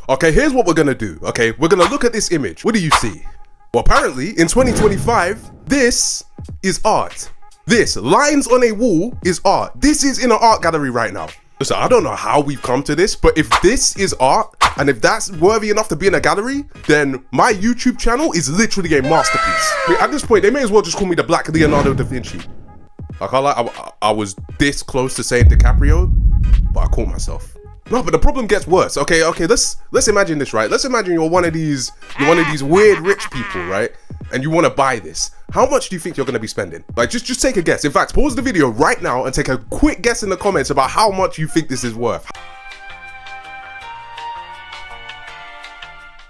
Okay, here's what we're gonna do. Okay, we're gonna look at this image. What do you see? Well, apparently in 2025, this is art. This, lines on a wall, is art. This is in an art gallery right now. Listen, I don't know how we've come to this, but if this is art, and if that's worthy enough to be in a gallery, then my YouTube channel is literally a masterpiece. I mean, at this point, they may as well just call me the Black Leonardo da Vinci. I can't lie, I was this close to saying DiCaprio, but I caught myself. No, but the problem gets worse. Okay, let's imagine this, right? Let's imagine you're one of these weird rich people, right? And you want to buy this. How much do you think you're going to be spending? Like, just take a guess. In fact, pause the video right now and take a quick guess in the comments about how much you think this is worth.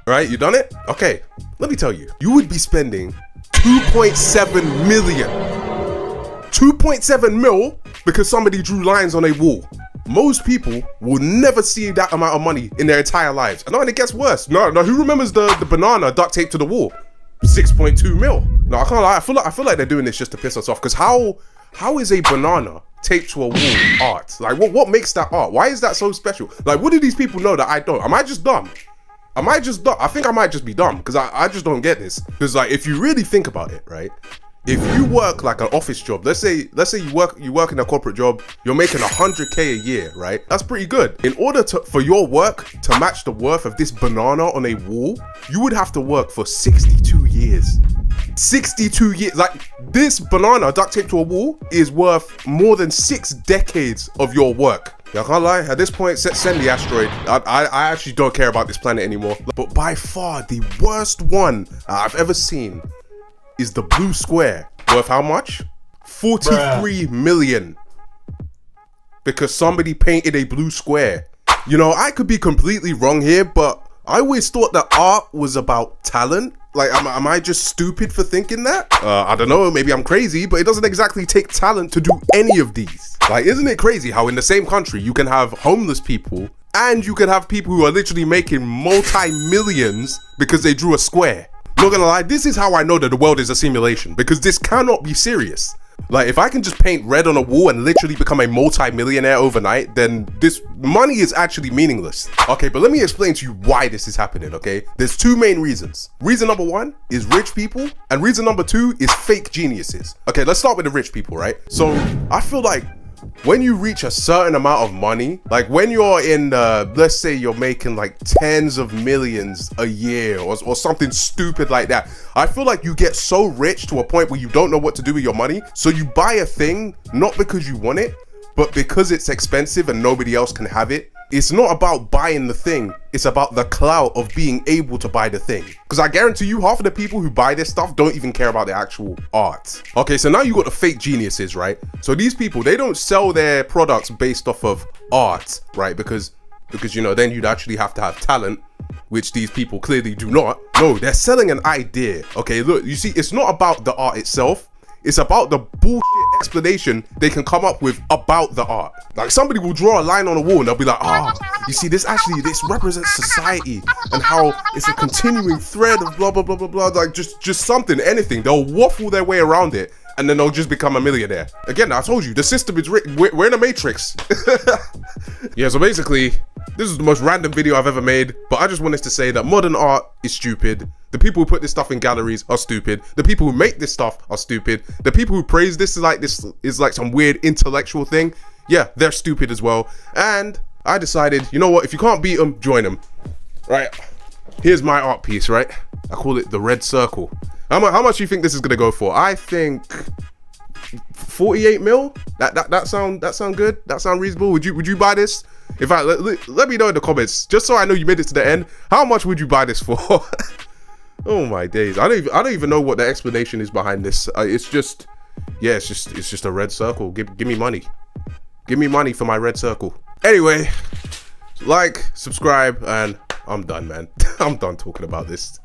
Right, you done it? Okay, let me tell you. You would be spending 2.7 million. 2.7 mil because somebody drew lines on a wall. Most people will never see that amount of money in their entire lives. And it gets worse. No, who remembers the banana duct taped to the wall? 6.2 mil. No, I can't lie. I feel like they're doing this just to piss us off. Because how is a banana taped to a wall art? Like, what makes that art? Why is that so special? Like, what do these people know that I don't? Am I just dumb? I think I might just be dumb because I just don't get this. Because like, if you really think about it, right? If you work like an office job, let's say you work in a corporate job, you're making 100K a year, right? That's pretty good. In order for your work to match the worth of this banana on a wall, you would have to work for 62 years. 62 years. Like, this banana duct taped to a wall is worth more than 6 decades of your work. I can't lie, at this point, send the asteroid. I actually don't care about this planet anymore. But by far, the worst one I've ever seen is the blue square. Worth how much? 43 million. Because somebody painted a blue square. You know, I could be completely wrong here, but I always thought that art was about talent. Like, am I just stupid for thinking that? I don't know, maybe I'm crazy, but it doesn't exactly take talent to do any of these. Like, isn't it crazy how in the same country you can have homeless people and you can have people who are literally making multi-millions because they drew a square? Not gonna lie, this is how I know that the world is a simulation, because this cannot be serious. Like, if I can just paint red on a wall and literally become a multi-millionaire overnight, then this money is actually meaningless. Okay, but let me explain to you why this is happening, okay? There's 2 main reasons. Reason number 1 is rich people, and reason number 2 is fake geniuses. Okay, let's start with the rich people, right? So, I feel like when you reach a certain amount of money, like when you're in, let's say you're making like tens of millions a year or something stupid like that, I feel like you get so rich to a point where you don't know what to do with your money. So you buy a thing, not because you want it, but because it's expensive and nobody else can have it. It's not about buying the thing, it's about the clout of being able to buy the thing. Because I guarantee you, half of the people who buy this stuff don't even care about the actual art. Okay, so now you got the fake geniuses, right? So these people, they don't sell their products based off of art, right? Because you know, then you'd actually have to have talent, which these people clearly do not. No, they're selling an idea. Okay, look, you see, it's not about the art itself. It's about the bullshit explanation they can come up with about the art. Like, somebody will draw a line on a wall and they'll be like, you see, this represents society and how it's a continuing thread of blah, blah, blah, blah, blah. Like, just something, anything. They'll waffle their way around it and then they'll just become a millionaire. Again, I told you, the system is rigged. We're in a matrix. Yeah, so basically, this is the most random video I've ever made, but I just wanted to say that modern art is stupid. The people who put this stuff in galleries are stupid. The people who make this stuff are stupid. The people who praise this is like some weird intellectual thing. Yeah, they're stupid as well. And I decided, you know what? If you can't beat them, join them. Right. Here's my art piece, right? I call it the red circle. How much do you think this is gonna go for? I think 48 mil. That sound good? That sound reasonable? Would you buy this? In fact, let me know in the comments, just so I know you made it to the end. How much would you buy this for? Oh my days! I don't even know what the explanation is behind this. It's just a red circle. Give me money. Give me money for my red circle. Anyway, like, subscribe, and I'm done, man. I'm done talking about this.